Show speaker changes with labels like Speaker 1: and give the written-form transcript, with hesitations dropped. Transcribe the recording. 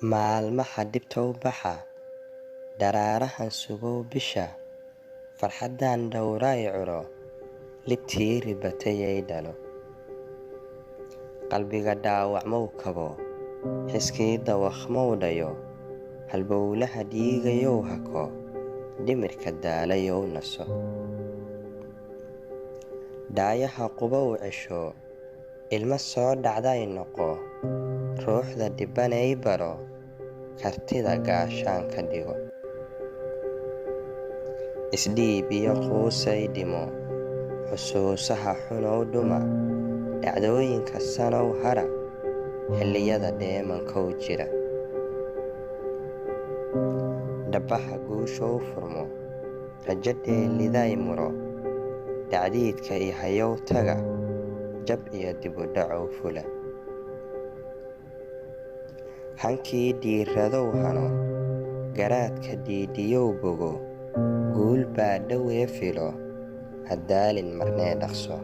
Speaker 1: Maalmaha dhibta u baxa, daraarahan sugow bisha, farxaddaan dhowray curo, libtii ribatay ay dhalo. Qalbiga dhaawacmow kabo, xiskii dawakmow dhayo, halbowlaha dhiigayow hako, dhimirka daalayow naso. Dhaayaha qubow cesho, ilma soo dhacday noqo, ruuxda dhibbanay baro, kartida gaashaan ka dhigo. Isdhiib iyo quusay dhimo, xusuusaha xunow dhuma, dhacdooyinka sanow hara, xilliyada dheemankow jira. Dhabaha guushow furmo, rajo dheeliday muro, dhacdiidka i hayow taga, jab iyo dibudhacow fula. Hankii dhiiradow hano, garaadka dhiidhiyow bogo, guul baa dhowee filo, haddaalin marnee dhaqso.